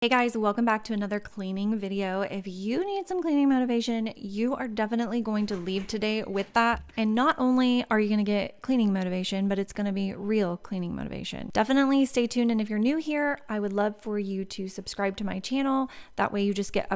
Hey guys, welcome back to another cleaning video. If you need some cleaning motivation, you are definitely going to leave today with that. And not only are you going to get cleaning motivation, but it's going to be real cleaning motivation. Definitely stay tuned. And if you're new here, I would love for you to subscribe to my channel. That way you just get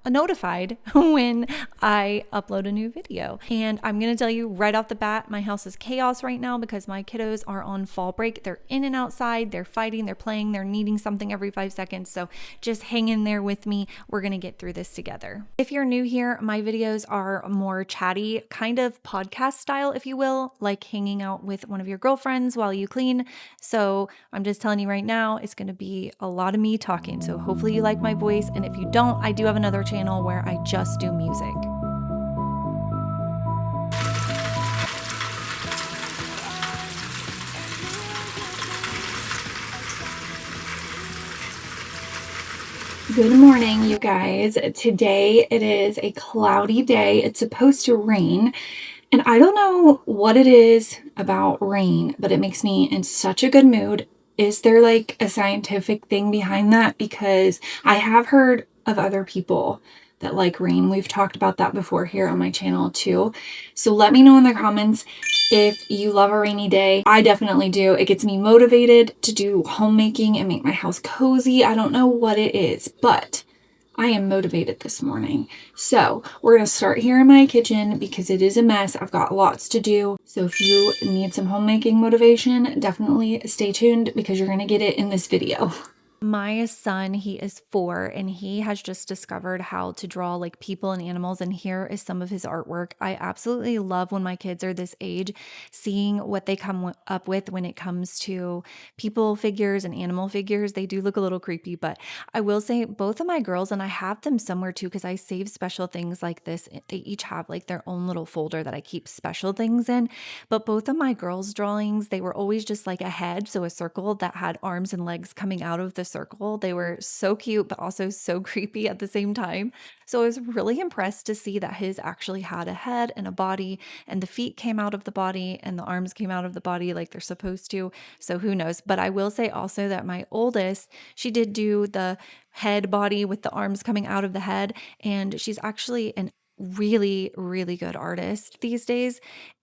notified when I upload a new video. And I'm going to tell you right off the bat, my house is chaos right now because my kiddos are on fall break. They're in and outside, they're fighting, they're playing, they're needing something every 5 seconds. So just hang in there with me. We're going to get through this together. If you're new here, my videos are more chatty, kind of podcast style, if you will, like hanging out with one of your girlfriends while you clean. So I'm just telling you right now, it's going to be a lot of me talking. So hopefully you like my voice. And if you don't, I do have another channel where I just do music. Good morning, you guys. Today it is a cloudy day. It's supposed to rain. And I don't know what it is about rain, but it makes me in such a good mood. Is there like a scientific thing behind that? Because I have heard of other people that like rain. We've talked about that before here on my channel too. So let me know in the comments if you love a rainy day. I definitely do. It gets me motivated to do homemaking and make my house cozy. I don't know what it is, but I am motivated this morning. So we're going to start here in my kitchen because it is a mess. I've got lots to do. So if you need some homemaking motivation, definitely stay tuned because you're going to get it in this video. My son, he is 4 and he has just discovered how to draw like people and animals. And here is some of his artwork. I absolutely love when my kids are this age, seeing what they come up with when it comes to people figures and animal figures. They do look a little creepy, but I will say both of my girls, and I have them somewhere too, because I save special things like this. They each have like their own little folder that I keep special things in. But both of my girls' drawings, they were always just like a head, so a circle that had arms and legs coming out of the circle. They were so cute, but also so creepy at the same time. So I was really impressed to see that his actually had a head and a body, and the feet came out of the body and the arms came out of the body like they're supposed to. So who knows? But I will say also that my oldest, she did do the head body with the arms coming out of the head, and she's actually an really, really good artist these days.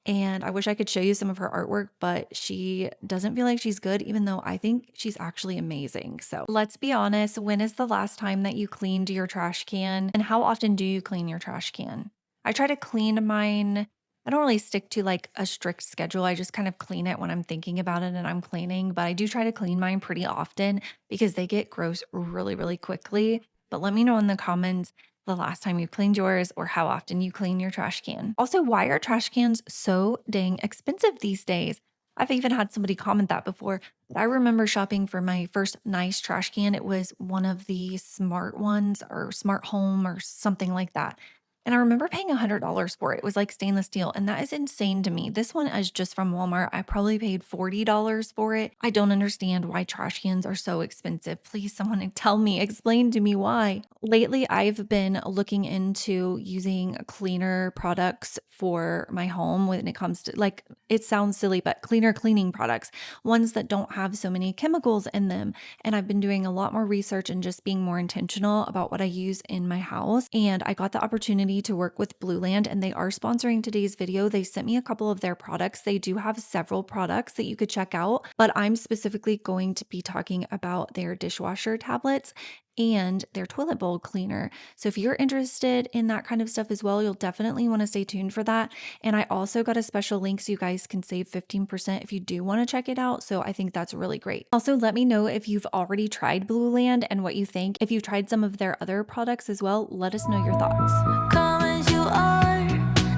And I wish I could show you some of her artwork, but she doesn't feel like she's good, even though I think she's actually amazing. So let's be honest. When is the last time that you cleaned your trash can? And how often do you clean your trash can? I try to clean mine. I don't really stick to like a strict schedule. I just kind of clean it when I'm thinking about it and I'm cleaning, but I do try to clean mine pretty often because they get gross really, really quickly. But let me know in the comments the last time you cleaned yours or how often you clean your trash can. Also, why are trash cans so dang expensive these days? I've even had somebody comment that before. But I remember shopping for my first nice trash can. It was one of the smart ones or smart home or something like that. And I remember paying $100 for it. It was like stainless steel. And that is insane to me. This one is just from Walmart. I probably paid $40 for it. I don't understand why trash cans are so expensive. Please, someone tell me, explain to me why. Lately, I've been looking into using cleaner products for my home when it comes to, like, it sounds silly, but cleaner cleaning products, ones that don't have so many chemicals in them. And I've been doing a lot more research and just being more intentional about what I use in my house. And I got the opportunity to work with Blueland, and they are sponsoring today's video. They sent me a couple of their products. They do have several products that you could check out, but I'm specifically going to be talking about their dishwasher tablets and their toilet bowl cleaner. So if you're interested in that kind of stuff as well, you'll definitely want to stay tuned for that. And I also got a special link so you guys can save 15% if you do want to check it out. So I think that's really great. Also, let me know if you've already tried Blueland and what you think. If you've tried some of their other products as well, let us know your thoughts. Come as you are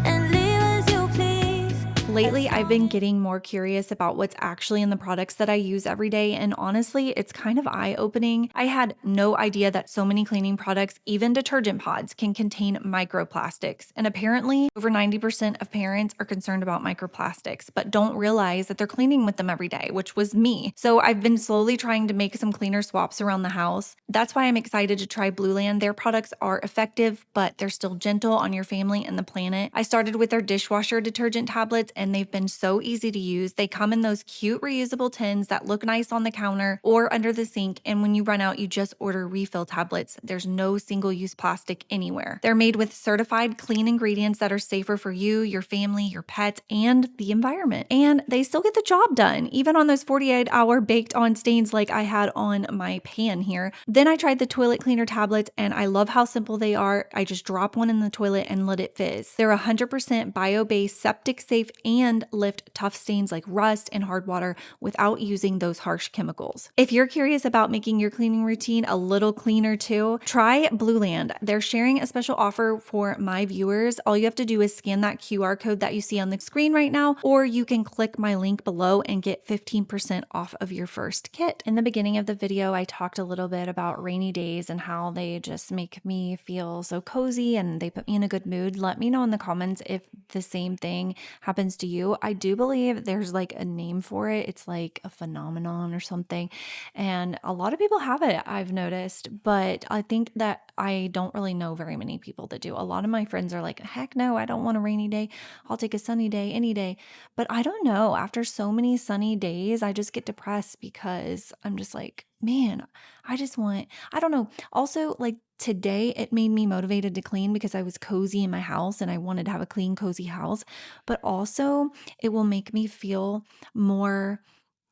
and leave as you please. Lately, I've been getting more curious about what's actually in the products that I use every day, and honestly, it's kind of eye-opening. I had no idea that so many cleaning products, even detergent pods, can contain microplastics, and apparently over 90% of parents are concerned about microplastics, but don't realize that they're cleaning with them every day, which was me. So I've been slowly trying to make some cleaner swaps around the house. That's why I'm excited to try Blueland. Their products are effective, but they're still gentle on your family and the planet. I started with their dishwasher detergent tablets, and they've been so easy to use. They come in those cute reusable tins that look nice on the counter or under the sink, and when you run out, you just order refill tablets. There's no single-use plastic anywhere. They're made with certified clean ingredients that are safer for you, your family, your pets, and the environment. And they still get the job done, even on those 48-hour baked on stains like I had on my pan here. Then I tried the toilet cleaner tablets, and I love how simple they are. I just drop one in the toilet and let it fizz. They're 100% bio-based, septic safe, and lift tough stains like rust and hard water without using those harsh chemicals. If you're curious about making your cleaning routine a little cleaner too, try Blueland. They're sharing a special offer for my viewers. All you have to do is scan that QR code that you see on the screen right now, or you can click my link below and get 15% off of your first kit. In the beginning of the video, I talked a little bit about rainy days and how they just make me feel so cozy and they put me in a good mood. Let me know in the comments if the same thing happens to you. I do believe there's like a name for it. It's like a phenomenon or something. And a lot of people have it, I've noticed, but I think that I don't really know very many people that do. A lot of my friends are like, heck no, I don't want a rainy day. I'll take a sunny day any day. But I don't know. After so many sunny days, I just get depressed because I'm just like, man, I don't know. Also, like today, it made me motivated to clean because I was cozy in my house and I wanted to have a clean, cozy house. But also, it will make me feel more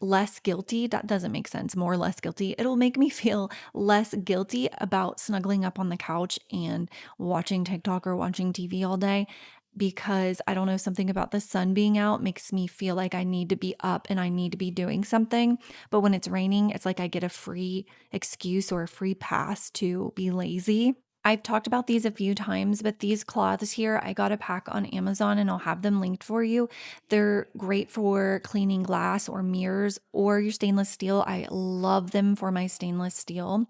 less guilty. That doesn't make sense. More or less guilty. It'll make me feel less guilty about snuggling up on the couch and watching TikTok or watching TV all day because I don't know, something about the sun being out makes me feel like I need to be up and I need to be doing something. But when it's raining, it's like I get a free excuse or a free pass to be lazy. I've talked about these a few times, but these cloths here, I got a pack on Amazon and I'll have them linked for you. They're great for cleaning glass or mirrors or your stainless steel. I love them for my stainless steel.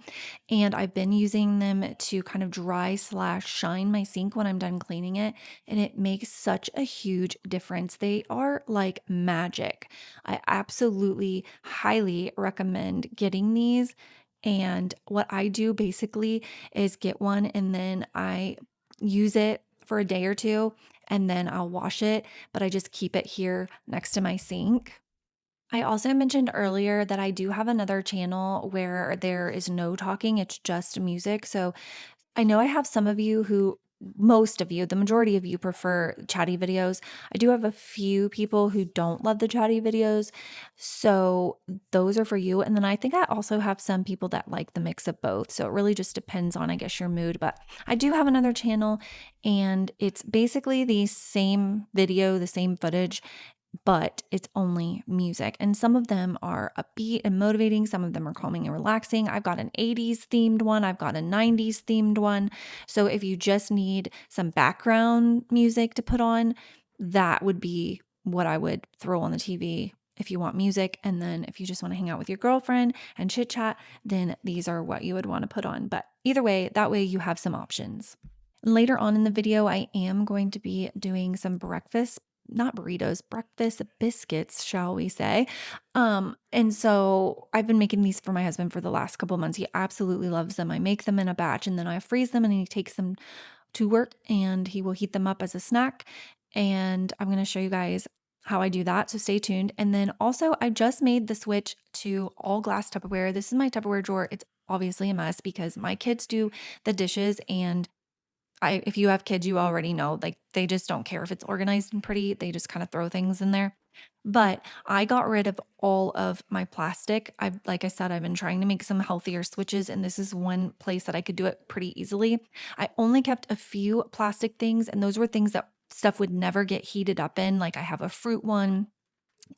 And I've been using them to kind of dry/shine my sink when I'm done cleaning it. And it makes such a huge difference. They are like magic. I absolutely highly recommend getting these. And what I do basically is get one and then I use it for a day or two and then I'll wash it, but I just keep it here next to my sink. I also mentioned earlier that I do have another channel where there is no talking, it's just music. So I know I have some of you who, most of you, the majority of you prefer chatty videos. I do have a few people who don't love the chatty videos. So those are for you. And then I think I also have some people that like the mix of both. So it really just depends on, I guess, your mood. But I do have another channel and it's basically the same video, the same footage, but it's only music. And some of them are upbeat and motivating. Some of them are calming and relaxing. I've got an 80s themed one. I've got a 90s themed one. So if you just need some background music to put on, that would be what I would throw on the TV if you want music. And then if you just want to hang out with your girlfriend and chit chat, then these are what you would want to put on. But either way, that way you have some options. Later on in the video, I am going to be doing some breakfast, not burritos, breakfast biscuits, shall we say. And so I've been making these for my husband for the last couple months. He absolutely loves them. I make them in a batch and then I freeze them and he takes them to work and he will heat them up as a snack. And I'm going to show you guys how I do that. So stay tuned. And then also, I just made the switch to all glass Tupperware. This is my Tupperware drawer. It's obviously a mess because my kids do the dishes and if you have kids, you already know, like they just don't care if it's organized and pretty. They just kind of throw things in there. But I got rid of all of my plastic. Like I said, I've been trying to make some healthier switches, and this is one place that I could do it pretty easily. I only kept a few plastic things, and those were things that stuff would never get heated up in. Like I have a fruit one.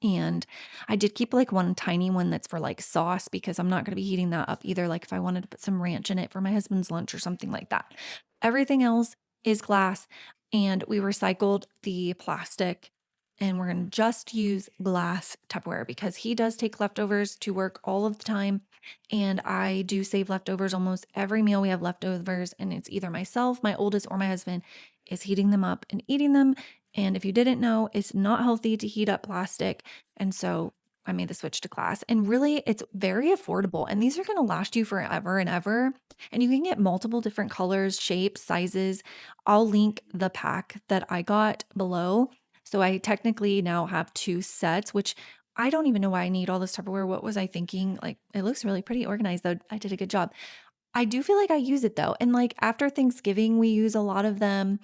And I did keep like one tiny one that's for like sauce because I'm not going to be heating that up either. Like if I wanted to put some ranch in it for my husband's lunch or something like that. Everything else is glass and we recycled the plastic and we're going to just use glass Tupperware because he does take leftovers to work all of the time. And I do save leftovers almost every meal we have leftovers. And it's either myself, my oldest, or my husband is heating them up and eating them. And if you didn't know, it's not healthy to heat up plastic. And so I made the switch to glass. And really, it's very affordable. And these are going to last you forever and ever. And you can get multiple different colors, shapes, sizes. I'll link the pack that I got below So I technically now have 2 sets, which I don't even know why I need all this Tupperware. What was I thinking? Like, it looks really pretty organized though. I did a good job. I do feel like I use it though. And like after Thanksgiving, we use a lot of them.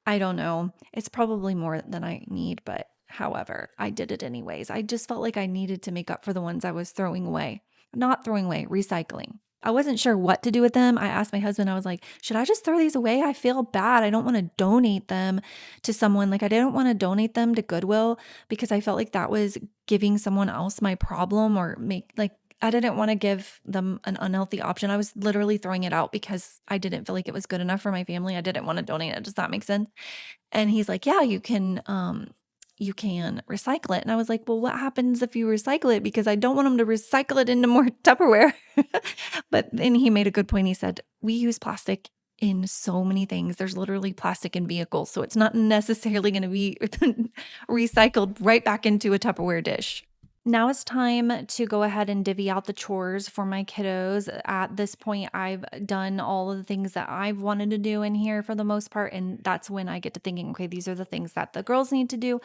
I don't know. It's probably more than I need, but however, I did it anyways. I just felt like I needed to make up for the ones I was throwing away. Not throwing away, recycling. I wasn't sure what to do with them. I asked my husband, I was like, should I just throw these away? I feel bad. I don't want to donate them to someone. Like, I didn't want to donate them to Goodwill because I felt like that was giving someone else my problem or make like, I didn't want to give them an unhealthy option. I was literally throwing it out because I didn't feel like it was good enough for my family. I didn't want to donate it. Does that make sense? And he's like, "Yeah, you can recycle it." And I was like, "Well, what happens if you recycle it? Because I don't want them to recycle it into more Tupperware." But then he made a good point. He said, "We use plastic in so many things. There's literally plastic in vehicles, so it's not necessarily going to be recycled right back into a Tupperware dish." Now it's time to go ahead and divvy out the chores for my kiddos. At this point, I've done all of the things that I've wanted to do in here for the most part. And that's when I get to thinking, okay, these are the things that the girls need to do.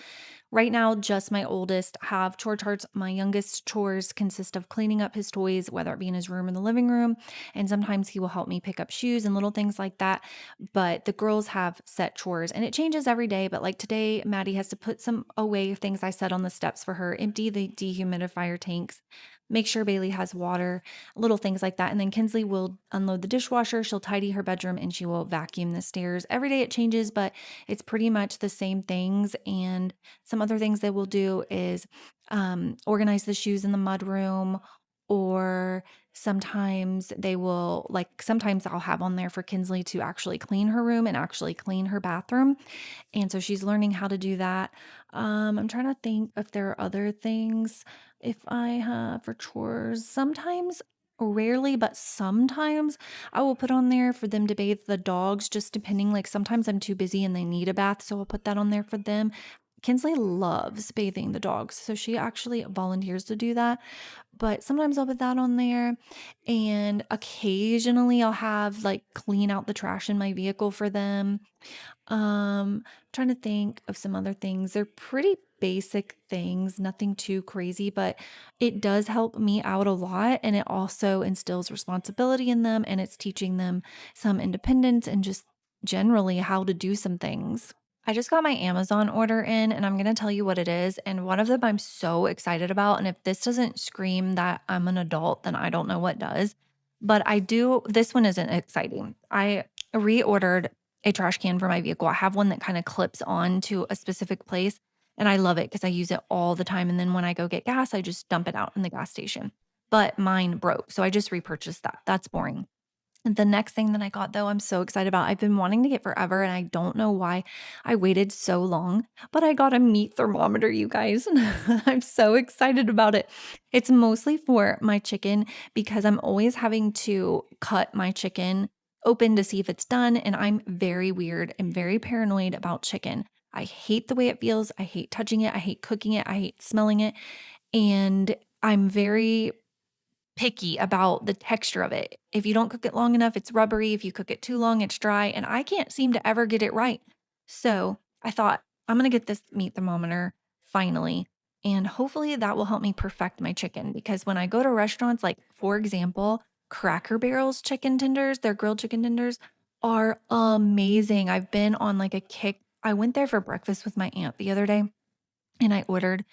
Right now, just my oldest have chore charts. My youngest chores consist of cleaning up his toys, whether it be in his room or the living room. And sometimes he will help me pick up shoes and little things like that. But the girls have set chores and it changes every day. But like today, Maddie has to put some away things I set on the steps for her, empty the dehumidifier tanks, make sure Bailey has water, little things like that. And then Kinsley will unload the dishwasher. She'll tidy her bedroom and she will vacuum the stairs. Every day it changes, but it's pretty much the same things. And some other things they will do is organize the shoes in the mudroom, or sometimes they will, like, sometimes I'll have on there for Kinsley to actually clean her room and actually clean her bathroom. And so she's learning how to do that. I'm trying to think if there are other things if I have for chores. Sometimes, rarely, but sometimes I will put on there for them to bathe the dogs, just depending. Like sometimes I'm too busy and they need a bath, so I'll put that on there for them. Kinsley loves bathing the dogs, so she actually volunteers to do that. But sometimes I'll put that on there. And occasionally I'll have like clean out the trash in my vehicle for them. Trying to think of some other things. They're pretty basic things, nothing too crazy, but it does help me out a lot. And it also instills responsibility in them and it's teaching them some independence and just generally how to do some things. I just got my Amazon order in and I'm going to tell you what it is. And one of them I'm so excited about. And if this doesn't scream that I'm an adult, then I don't know what does. But this one isn't exciting. I reordered a trash can for my vehicle. I have one that kind of clips on to a specific place and I love it because I use it all the time. And then when I go get gas, I just dump it out in the gas station. But mine broke. So I just repurchased that. That's boring. The next thing that I got, though, I'm so excited about. I've been wanting to get forever, and I don't know why I waited so long, but I got a meat thermometer, you guys. I'm so excited about it. It's mostly for my chicken because I'm always having to cut my chicken open to see if it's done. And I'm very weird and very paranoid about chicken. I hate the way it feels. I hate touching it. I hate cooking it. I hate smelling it. And I'm very picky about the texture of it. If you don't cook it long enough, it's rubbery. If you cook it too long, it's dry. And I can't seem to ever get it right. So I thought, I'm going to get this meat thermometer finally. And hopefully that will help me perfect my chicken. Because when I go to restaurants, like for example, Cracker Barrel's chicken tenders, their grilled chicken tenders are amazing. I've been on like a kick. I went there for breakfast with my aunt the other day and I ordered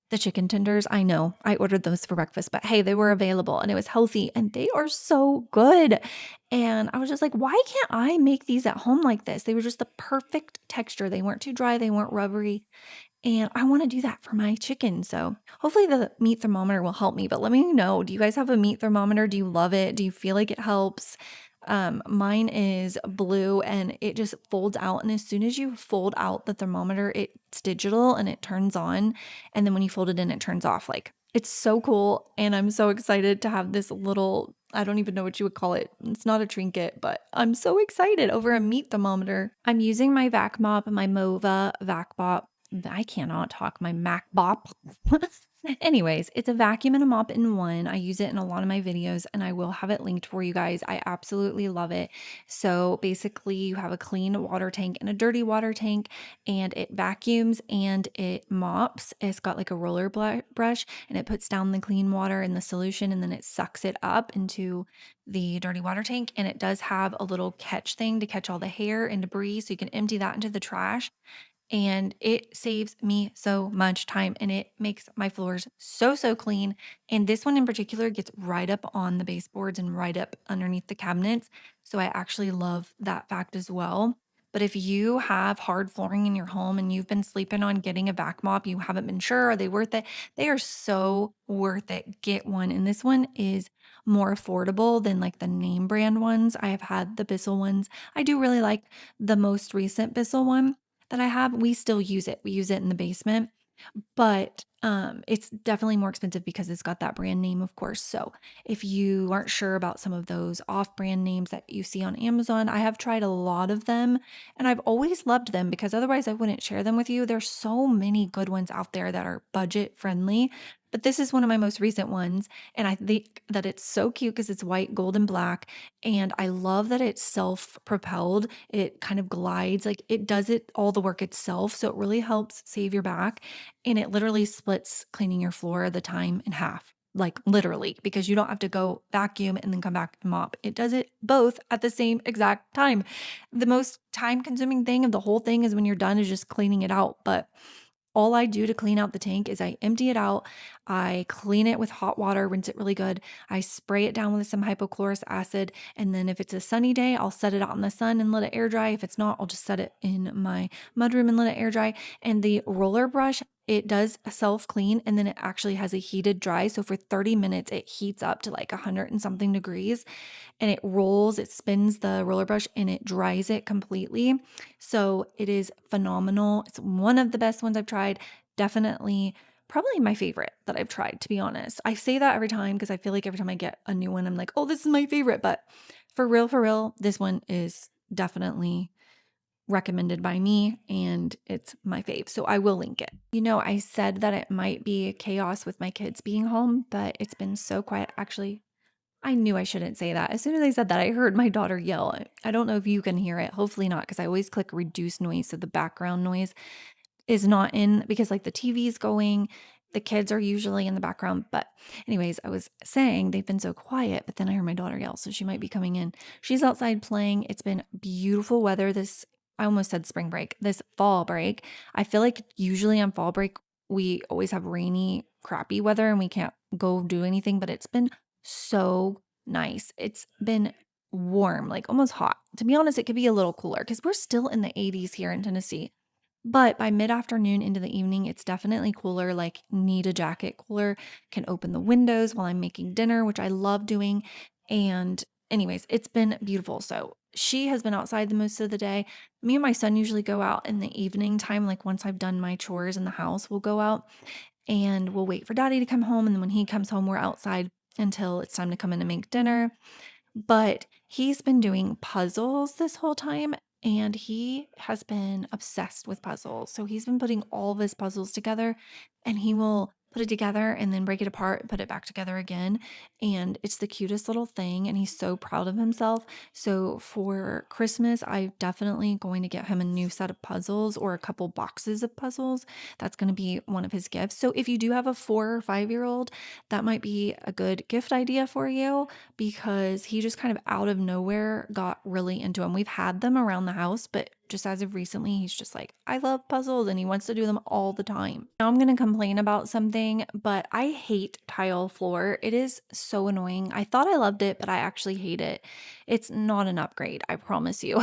the chicken tenders. I know I ordered those for breakfast, but hey, they were available and it was healthy and they are so good. And I was just like, why can't I make these at home like this? They were just the perfect texture. They weren't too dry, they weren't rubbery. And I want to do that for my chicken. So hopefully the meat thermometer will help me. But let me know, do you guys have a meat thermometer? Do you love it? Do you feel like it helps? Mine is blue and it just folds out. And as soon as you fold out the thermometer, it's digital and it turns on. And then when you fold it in, it turns off. Like it's so cool. And I'm so excited to have this little, I don't even know what you would call it. It's not a trinket, but I'm so excited over a meat thermometer. I'm using my vac mop, my Mova vac mop. I cannot talk, my Mac Bop. Anyways, it's a vacuum and a mop in one. I use it in a lot of my videos and I will have it linked for you guys. I absolutely love it. So basically, you have a clean water tank and a dirty water tank, and it vacuums and it mops. It's got like a roller brush, and it puts down the clean water in the solution, and then it sucks it up into the dirty water tank. And it does have a little catch thing to catch all the hair and debris. So you can empty that into the trash, and it saves me so much time, and it makes my floors so clean. And this one in particular gets right up on the baseboards and right up underneath the cabinets. So I actually love that fact as well. But if you have hard flooring in your home and you've been sleeping on getting a vac mop, you haven't been sure, are they worth it? They are so worth it. Get one. And this one is more affordable than like the name brand ones. I have had the Bissell ones. I do really like the most recent Bissell one that I have. We still use it. We use it in the basement, but it's definitely more expensive because it's got that brand name, of course. So if you aren't sure about some of those off-brand names that you see on Amazon, I have tried a lot of them, and I've always loved them because otherwise I wouldn't share them with you. There's so many good ones out there that are budget friendly. But this is one of my most recent ones, and I think that it's so cute because it's white, gold, and black. And I love that it's self-propelled. It kind of glides, like it does it all the work itself. So it really helps save your back. And it literally splits cleaning your floor the time in half, like literally, because you don't have to go vacuum and then come back and mop. It does it both at the same exact time. The most time consuming thing of the whole thing is when you're done is just cleaning it out. But all I do to clean out the tank is I empty it out, I clean it with hot water, rinse it really good. I spray it down with some hypochlorous acid, and then if it's a sunny day, I'll set it out in the sun and let it air dry. If it's not, I'll just set it in my mudroom and let it air dry. And the roller brush, it does self clean, and then it actually has a heated dry. So for 30 minutes, it heats up to like 100 and something degrees, and it rolls, it spins the roller brush, and it dries it completely. So it is phenomenal. It's one of the best ones I've tried. Definitely, probably my favorite that I've tried, to be honest. I say that every time because I feel like every time I get a new one, I'm like, oh, this is my favorite. But for real, this one is definitely recommended by me and it's my fave. So I will link it. You know, I said that it might be chaos with my kids being home, but it's been so quiet. Actually, I knew I shouldn't say that. As soon as I said that, I heard my daughter yell. I don't know if you can hear it. Hopefully not, because I always click reduce noise so the background noise is not in, because like the TV's going, the kids are usually in the background. But anyways, I was saying they've been so quiet, but then I heard my daughter yell, so she might be coming in. She's outside playing. It's been beautiful weather this, I almost said spring break, this fall break. I feel like usually on fall break, we always have rainy, crappy weather and we can't go do anything, but it's been so nice. It's been warm, like almost hot. To be honest, it could be a little cooler because we're still in the 80s here in Tennessee. But by mid-afternoon into the evening, it's definitely cooler, like need a jacket cooler, can open the windows while I'm making dinner, which I love doing. And anyways, it's been beautiful. So she has been outside the most of the day. Me and my son usually go out in the evening time, like once I've done my chores in the house, we'll go out and we'll wait for daddy to come home. And then when he comes home, we're outside until it's time to come in and make dinner. But he's been doing puzzles this whole time, and he has been obsessed with puzzles. So he's been putting all of his puzzles together, and he will put it together and then break it apart and put it back together again. And it's the cutest little thing, and he's so proud of himself. So for Christmas, I'm definitely going to get him a new set of puzzles or a couple boxes of puzzles. That's going to be one of his gifts. So if you do have a 4 or 5 year old, that might be a good gift idea for you, because he just kind of out of nowhere got really into them. We've had them around the house, but just as of recently, he's just like, I love puzzles, and he wants to do them all the time. Now I'm going to complain about something, but I hate tile floor. It is so annoying. I thought I loved it, but I actually hate it. It's not an upgrade, I promise you.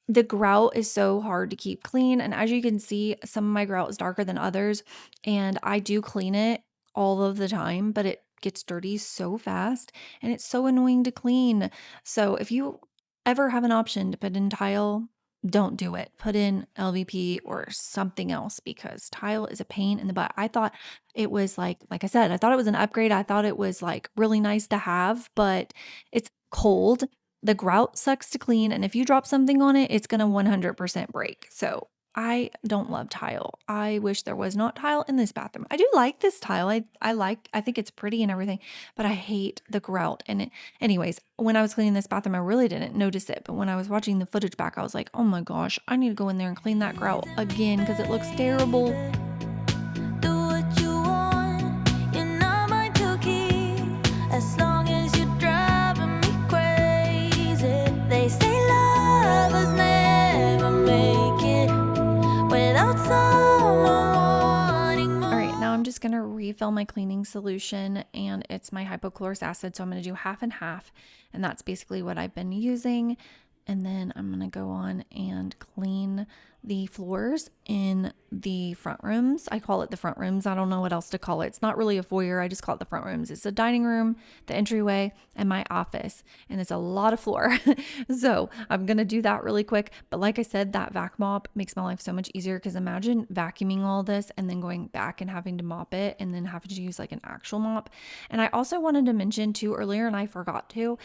The grout is so hard to keep clean, and as you can see, some of my grout is darker than others, and I do clean it all of the time, but it gets dirty so fast and it's so annoying to clean. So if you ever have an option to put in tile, don't do it. Put in LVP or something else, because tile is a pain in the butt. I thought it was like I said, I thought it was an upgrade. I thought it was like really nice to have, but it's cold. The grout sucks to clean, and if you drop something on it, it's going to 100% break. So I don't love tile. I wish there was not tile in this bathroom. I do like this tile. I think it's pretty and everything, but I hate the grout. Anyways, when I was cleaning this bathroom, I really didn't notice it. But when I was watching the footage back, I was like, oh my gosh, I need to go in there and clean that grout again because it looks terrible. Do what you want, you're not mine to keep. As long as you're driving me crazy. They say lovers never make it without someone wanting more. All right, now I'm just going to refill my cleaning solution, and it's my hypochlorous acid. So I'm going to do half and half, and that's basically what I've been using. And then I'm going to go on and clean the floors in the front rooms. I call it the front rooms. I don't know what else to call it. It's not really a foyer. I just call it the front rooms. It's the dining room, the entryway, and my office. And it's a lot of floor. So I'm going to do that really quick. But like I said, that vac mop makes my life so much easier because imagine vacuuming all this and then going back and having to mop it and then having to use like an actual mop. And I also wanted to mention too earlier, and I forgot to,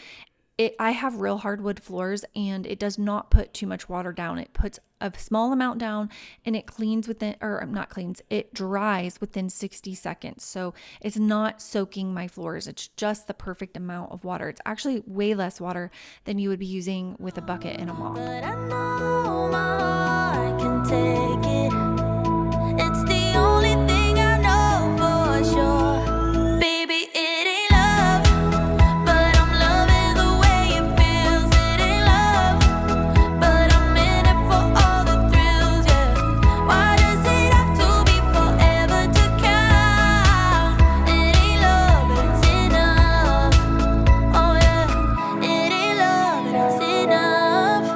I have real hardwood floors and it does not put too much water down. It puts a small amount down and it cleans within, or not cleans, it dries within 60 seconds. So it's not soaking my floors. It's just the perfect amount of water. It's actually way less water than you would be using with a bucket and a mop. But I know my heart can take it. It's the only thing I know for sure. Baby, it ain't love, but I'm loving the way it feels. It ain't love, but I'm in it for all the thrills, yeah. Why does it have to be forever to count? It ain't love, but it's enough. Oh yeah, it ain't love, but it's enough.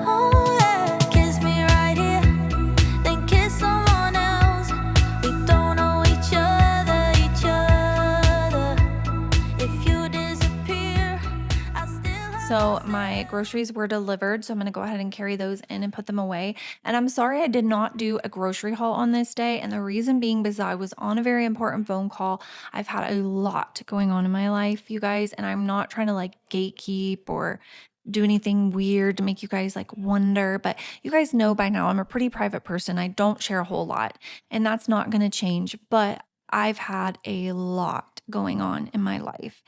Oh yeah, kiss me right here, then kiss someone else. We don't know each other, each other. If you disappear, I still have So my groceries were delivered, so I'm going to go ahead and carry those in and put them away. And I'm sorry I did not do a grocery haul on this day, and the reason being because I was on a very important phone call. I've had a lot going on in my life, you guys, and I'm not trying to like gatekeep or do anything weird to make you guys like wonder, but you guys know by now I'm a pretty private person. I don't share a whole lot, and that's not going to change, but I've had a lot going on in my life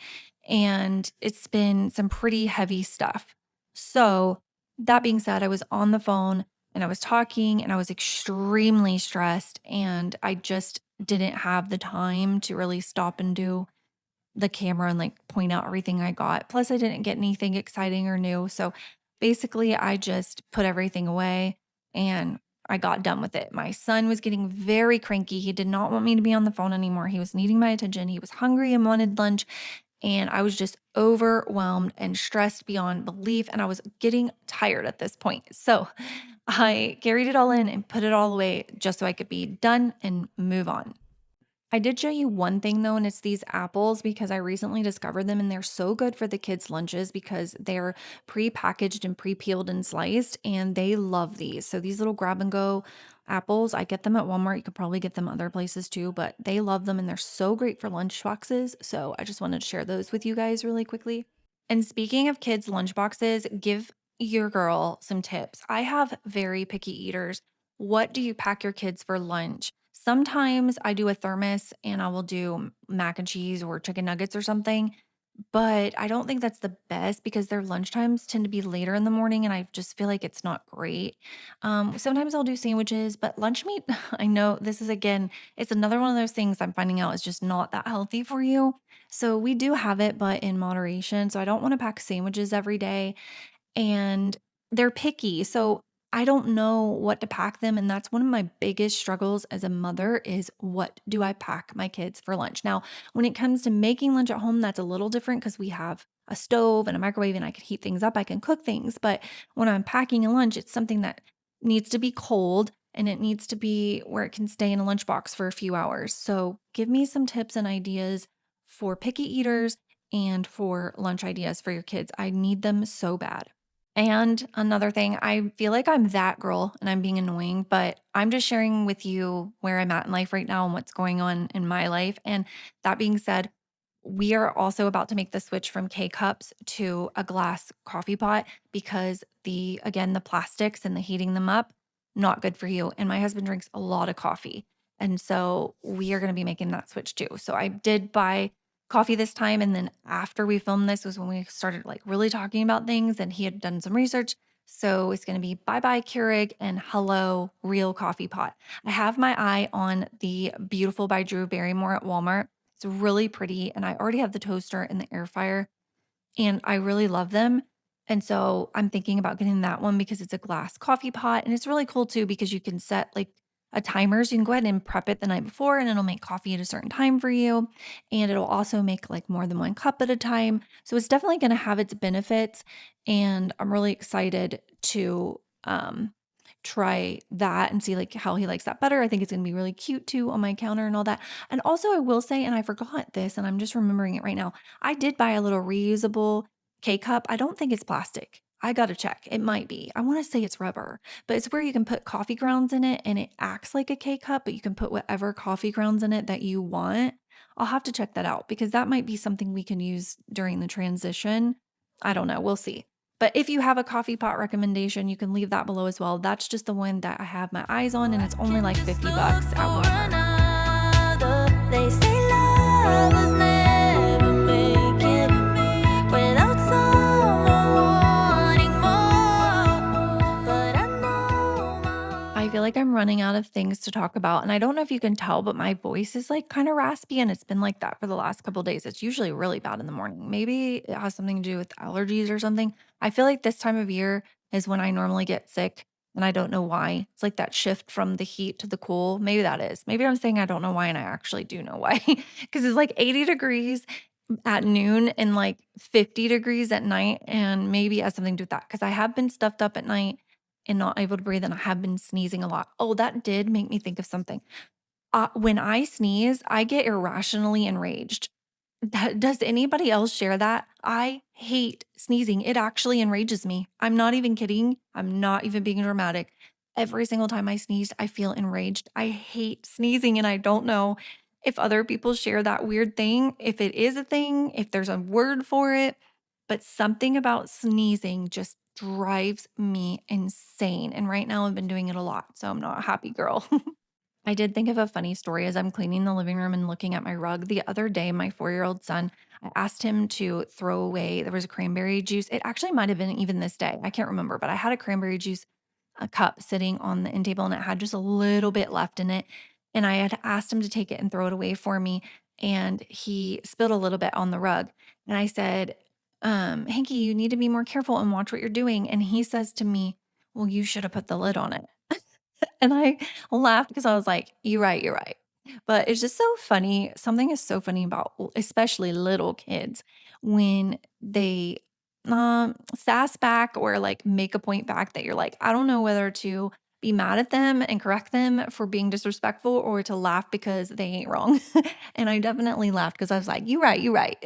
and it's been some pretty heavy stuff. So, that being said, I was on the phone and I was talking and I was extremely stressed and I just didn't have the time to really stop and do the camera and like point out everything I got. Plus, I didn't get anything exciting or new. So, basically, I just put everything away and I got done with it. My son was getting very cranky. He did not want me to be on the phone anymore. He was needing my attention. He was hungry and wanted lunch. And I was just overwhelmed and stressed beyond belief. And I was getting tired at this point. So I carried it all in and put it all away just so I could be done and move on. I did show you one thing though, and it's these apples because I recently discovered them and they're so good for the kids' lunches because they're pre-packaged and pre-peeled and sliced, and they love these. So these little grab and go apples, I get them at Walmart. You could probably get them other places too, but they love them and they're so great for lunch boxes. So I just wanted to share those with you guys really quickly. And speaking of kids' lunch boxes, give your girl some tips. I have very picky eaters. What do you pack your kids for lunch? Sometimes I do a thermos and I will do mac and cheese or chicken nuggets or something, but I don't think that's the best because their lunchtimes tend to be later in the morning and I just feel like it's not great. Sometimes I'll do sandwiches, but lunch meat, I know this is again, it's another one of those things I'm finding out is just not that healthy for you. So we do have it, but in moderation. So I don't want to pack sandwiches every day and they're picky. So I don't know what to pack them. And that's one of my biggest struggles as a mother is what do I pack my kids for lunch? Now, when it comes to making lunch at home, that's a little different because we have a stove and a microwave and I can heat things up, I can cook things. But when I'm packing a lunch, it's something that needs to be cold and it needs to be where it can stay in a lunchbox for a few hours. So give me some tips and ideas for picky eaters and for lunch ideas for your kids. I need them so bad. And another thing, I feel like I'm that girl and I'm being annoying, but I'm just sharing with you where I'm at in life right now and what's going on in my life. And that being said, we are also about to make the switch from K cups to a glass coffee pot because again, the plastics and the heating them up, not good for you. And my husband drinks a lot of coffee. And so we are going to be making that switch too. So I did buy coffee this time. And then after we filmed this was when we started like really talking about things, and he had done some research. So it's going to be bye bye Keurig and hello real coffee pot. I have my eye on the Beautiful by Drew Barrymore at Walmart. It's really pretty. And I already have the toaster and the air fryer, and I really love them. And so I'm thinking about getting that one because it's a glass coffee pot, and it's really cool too because you can set like a timer. So you can go ahead and prep it the night before, and it'll make coffee at a certain time for you. And it'll also make like more than one cup at a time. So it's definitely going to have its benefits. And I'm really excited to try that and see like how he likes that better. I think it's going to be really cute too on my counter and all that. And also I will say, and I forgot this and I'm just remembering it right now, I did buy a little reusable K-cup. I don't think it's plastic. I got to check. It might be. I want to say it's rubber, but it's where you can put coffee grounds in it and it acts like a K-cup, but you can put whatever coffee grounds in it that you want. I'll have to check that out because that might be something we can use during the transition. I don't know. We'll see. But if you have a coffee pot recommendation, you can leave that below as well. That's just the one that I have my eyes on, and it's only like $50 at Walmart. They say lovers never make it without someone wanting more. But I know I feel like I'm running out of things to talk about. And I don't know if you can tell, but my voice is like kind of raspy, and it's been like that for the last couple of days. It's usually really bad in the morning. Maybe it has something to do with allergies or something. I feel like this time of year is when I normally get sick, and I don't know why. It's like that shift from the heat to the cool. Maybe that is. Maybe I'm saying I don't know why, and I actually do know why. Because it's like 80 degrees at noon and like 50 degrees at night. And maybe it has something to do with that because I have been stuffed up at night and not able to breathe, and I have been sneezing a lot. Oh, that did make me think of something. When I sneeze, I get irrationally enraged. Does anybody else share that? I hate sneezing. It actually enrages me. I'm not even kidding. I'm not even being dramatic. Every single time I sneeze, I feel enraged. I hate sneezing, and I don't know if other people share that weird thing, if it is a thing, if there's a word for it, but something about sneezing just drives me insane. And right now I've been doing it a lot, so I'm not a happy girl. I did think of a funny story as I'm cleaning the living room and looking at my rug. The other day, my 4-year-old son, I asked him to throw away, there was a cranberry juice. It actually might have been even this day. I can't remember, but I had a cranberry juice a cup sitting on the end table, and it had just a little bit left in it. And I had asked him to take it and throw it away for me. And he spilled a little bit on the rug. And I said, Hanky, you need to be more careful and watch what you're doing. And he says to me, well, you should have put the lid on it. And I laughed because I was like, you're right, you're right. But it's just so funny. Something is so funny about especially little kids when they sass back or like make a point back that you're like, I don't know whether to be mad at them and correct them for being disrespectful or to laugh because they ain't wrong. And I definitely laughed because I was like, you're right, you're right.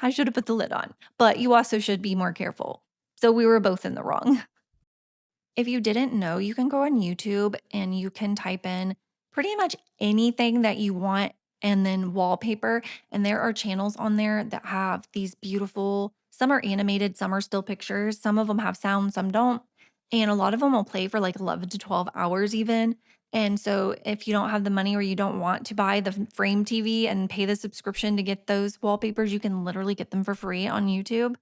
I should have put the lid on, but you also should be more careful. So we were both in the wrong. If you didn't know, you can go on YouTube and you can type in pretty much anything that you want and then wallpaper. And there are channels on there that have these beautiful, some are animated, some are still pictures. Some of them have sound, some don't. And a lot of them will play for like 11 to 12 hours even. And so if you don't have the money or you don't want to buy the frame TV and pay the subscription to get those wallpapers, you can literally get them for free on YouTube.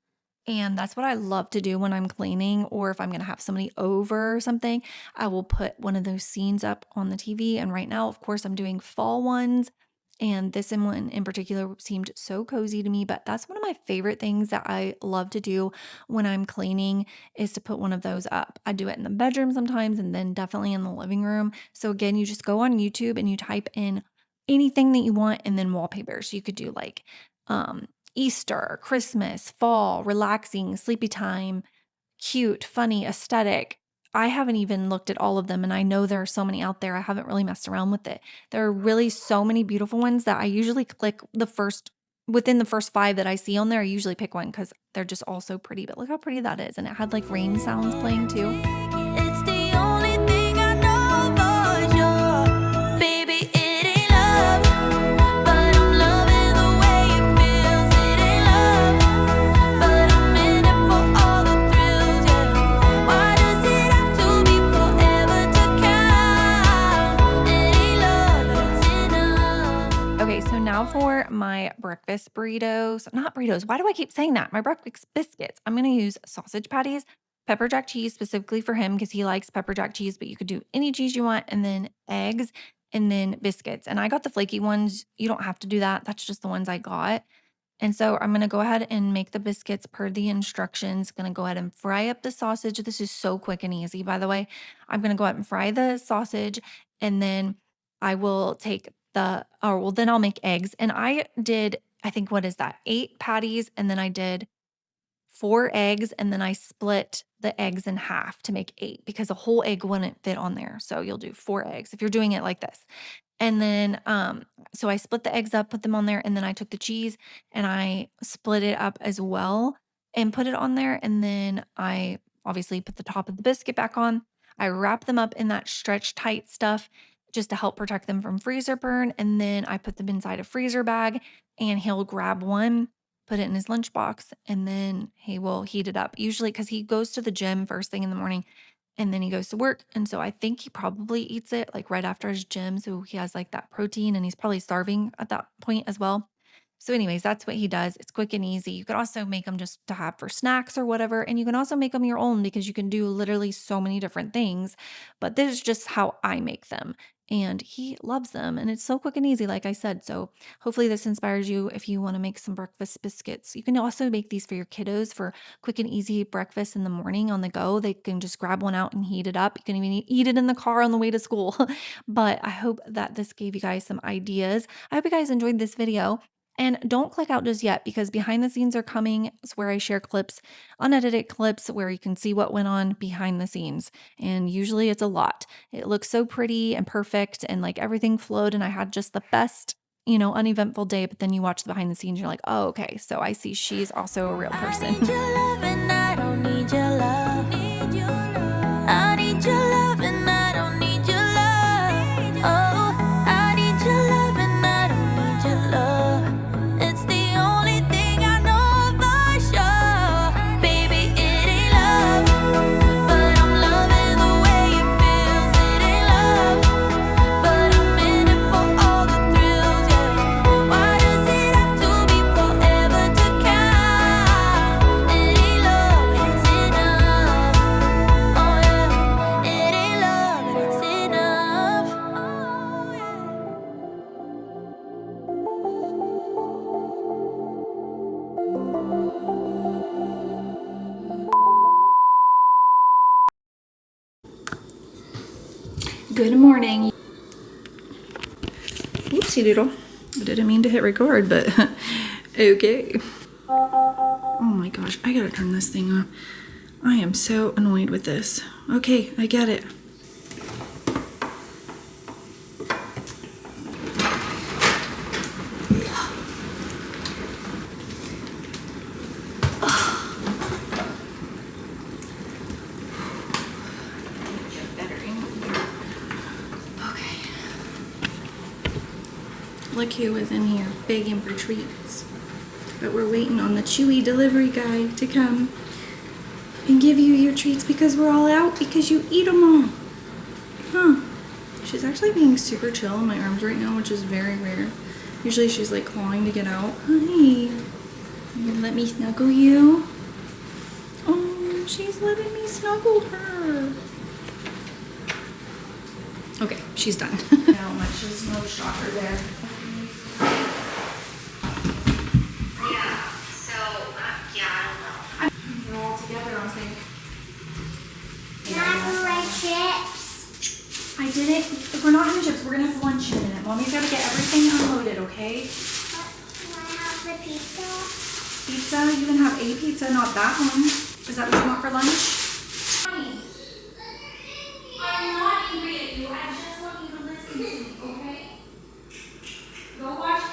And that's what I love to do when I'm cleaning, or if I'm going to have somebody over or something, I will put one of those scenes up on the TV. And right now, of course, I'm doing fall ones. And this one in particular seemed so cozy to me, but that's one of my favorite things that I love to do when I'm cleaning is to put one of those up. I do it in the bedroom sometimes and then definitely in the living room. So again, you just go on YouTube and you type in anything that you want and then wallpaper. So you could do like Easter, Christmas, fall, relaxing, sleepy time, cute, funny, aesthetic. I haven't even looked at all of them, and I know there are so many out there. I haven't really messed around with it. There are really so many beautiful ones that I usually click within the first 5 that I see on there. I usually pick one because they're just all so pretty. But look how pretty that is. And it had like rain sounds playing too. it's the only thing I know for sure. Baby, it ain't love, but I'm loving the way it feels. It ain't love, but I'm in it for all the thrills, yeah. Why does it have to be forever to my breakfast burritos, not burritos. Why do I keep saying that? My breakfast biscuits. I'm going to use sausage patties, pepper jack cheese specifically for him because he likes pepper jack cheese, but you could do any cheese you want, and then eggs and then biscuits. And I got the flaky ones. You don't have to do that. That's just the ones I got. And so I'm going to go ahead and make the biscuits per the instructions. Going to go ahead and fry up the sausage. This is so quick and easy, by the way. I'm going to go ahead and fry the sausage, and then I will take then I'll make eggs. And I did, I think, what is that? 8 patties. And then I did 4 eggs, and then I split the eggs in half to make 8 because a whole egg wouldn't fit on there. So you'll do 4 eggs if you're doing it like this. And then, so I split the eggs up, put them on there, and then I took the cheese and I split it up as well and put it on there. And then I obviously put the top of the biscuit back on. I wrap them up in that stretch tight stuff just to help protect them from freezer burn. And then I put them inside a freezer bag, and he'll grab one, put it in his lunchbox, and then he will heat it up. Usually, because he goes to the gym first thing in the morning and then he goes to work. And so I think he probably eats it like right after his gym. So he has like that protein, and he's probably starving at that point as well. So, anyways, that's what he does. It's quick and easy. You could also make them just to have for snacks or whatever. And you can also make them your own because you can do literally so many different things. But this is just how I make them. And he loves them. And it's so quick and easy, like I said. So, hopefully, this inspires you if you want to make some breakfast biscuits. You can also make these for your kiddos for quick and easy breakfast in the morning on the go. They can just grab one out and heat it up. You can even eat it in the car on the way to school. But I hope that this gave you guys some ideas. I hope you guys enjoyed this video. And don't click out just yet because behind the scenes are coming. It's where I share clips, unedited clips where you can see what went on behind the scenes. And usually it's a lot. It looks so pretty and perfect and like everything flowed, and I had just the best, uneventful day. But then you watch the behind the scenes, you're like, oh, okay. So I see she's also a real person. I need your love and I don't need your love. I need your love and I don't need your love. Oh, I need your love and I don't need your love. It's the only thing I know for sure. Baby, it ain't love, but I'm loving the way it feels. It ain't love, but I'm in it for all the thrills, yeah. Why does it have to be forever to count? It ain't love, it's enough. Oh yeah, it ain't love, it's enough. Oh yeah. Good morning. Oopsie doodle. I didn't mean to hit record, but okay. Oh my gosh, I gotta turn this thing off. I am so annoyed with this. Okay, I get it. Look who is in here begging for treats. But we're waiting on the Chewy delivery guy to come and give you your treats because we're all out because you eat them all. Huh. She's actually being super chill in my arms right now, which is very rare. Usually she's like clawing to get out. Hi. You gonna let me snuggle you? Oh, she's letting me snuggle her. Okay, she's done. How much is no shocker there? We're all together, I think. Chips. I didn't. We're not having chips. We're gonna have lunch in a minute. Mommy's gotta get everything unloaded, okay? Can I have the pizza? Pizza? You can have a pizza, not that one. Is that what you want for lunch? Honey, I'm not angry at you. I just want you to listen to me, okay? Go watch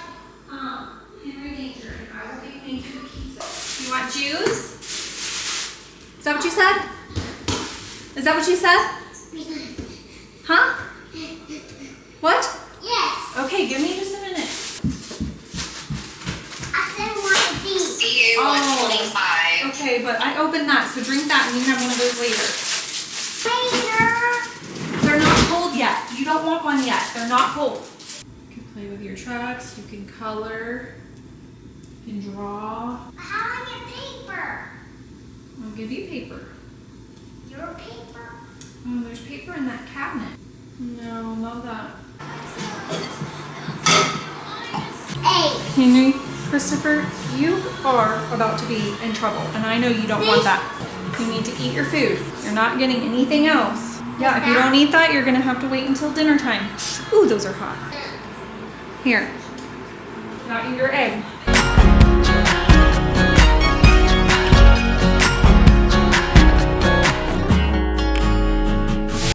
Henry Danger, and I will be making you pizza. You want juice? Is that what you said? Is that what you said? Huh? What? Yes. Okay, give me just a minute. I said one of these. CU 125. Okay, but I opened that, so drink that and you can have one of those later. Later. They're not cold yet. You don't want one yet. They're not cold. You can play with your trucks. You can color. You can draw. How do I get paper? I'll give you paper. Your paper? Oh, there's paper in that cabinet. No, not that. Hey. Henry, Christopher, you are about to be in trouble, and I know you don't want that. You need to eat your food. You're not getting anything else. Yeah, if you don't eat that, you're gonna have to wait until dinner time. Ooh, those are hot. Here. Now eat your egg.